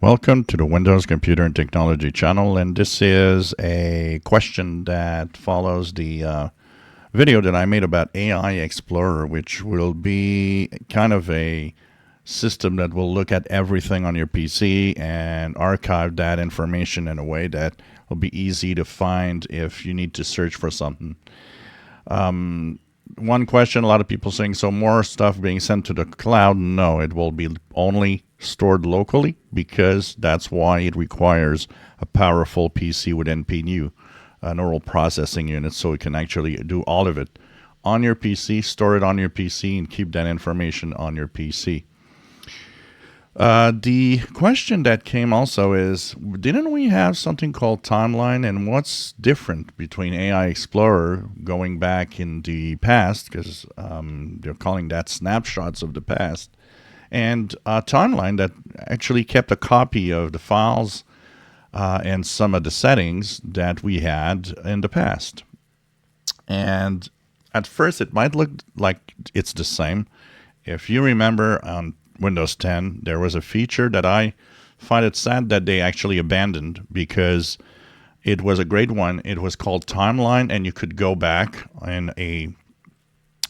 Welcome to the Windows Computer and Technology channel, and this is a question that follows the video that I made about AI Explorer, which will be kind of a system that will look at everything on your PC and archive that information in a way that will be easy to find if you need to search for something. One question, a lot of people saying, so more stuff being sent to the cloud? No, it will be only stored locally because that's why it requires a powerful PC with NPU, a neural processing unit, so it can actually do all of it on your PC, store it on your PC, and keep that information on your PC. The question that came also is, didn't we have something called Timeline, and what's different between AI Explorer going back in the past, because they're calling that snapshots of the past, and Timeline that actually kept a copy of the files and some of the settings that we had in the past. And at first it might look like it's the same. If you remember on Windows 10, there was a feature that I find it sad that they actually abandoned because it was a great one. It was called Timeline, and you could go back in a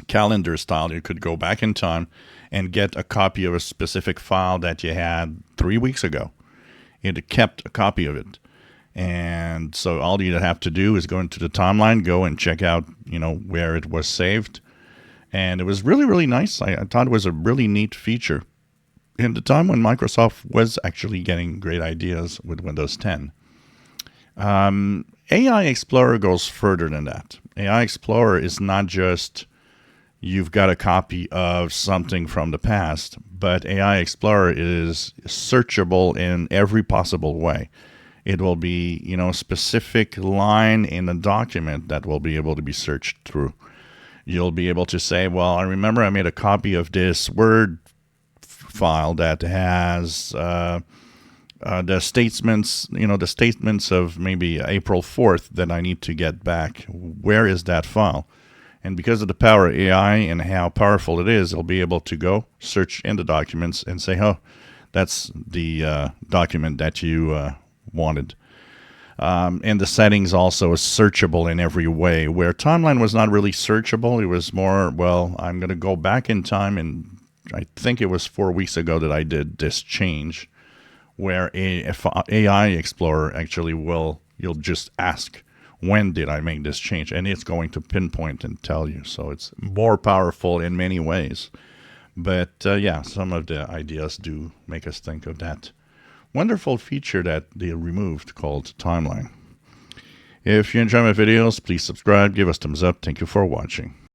calendar style. You could go back in time and get a copy of a specific file that you had 3 weeks ago. It kept a copy of it. And so all you'd have to do is go into the timeline, go and check out, where it was saved. And it was really, really nice. I thought it was a really neat feature in the time when Microsoft was actually getting great ideas with Windows 10. AI Explorer goes further than that. AI Explorer is not just you've got a copy of something from the past, but AI Explorer is searchable in every possible way. It will be, specific line in a document that will be able to be searched through. You'll be able to say, well, I remember I made a copy of this Word file that has the statements, the statements of maybe April 4th that I need to get back. Where is that file? And because of the power of AI and how powerful it is, I'll be able to go search in the documents and say, oh, that's the document that you wanted. And the settings also is searchable in every way, where Timeline was not really searchable. It was more, well, I'm going to go back in time, and I think it was 4 weeks ago that I did this change, where AI Explorer actually you'll just ask, when did I make this change? And it's going to pinpoint and tell you. So it's more powerful in many ways. But some of the ideas do make us think of that wonderful feature that they removed called Timeline. If you enjoy my videos, please subscribe, give us thumbs up. Thank you for watching.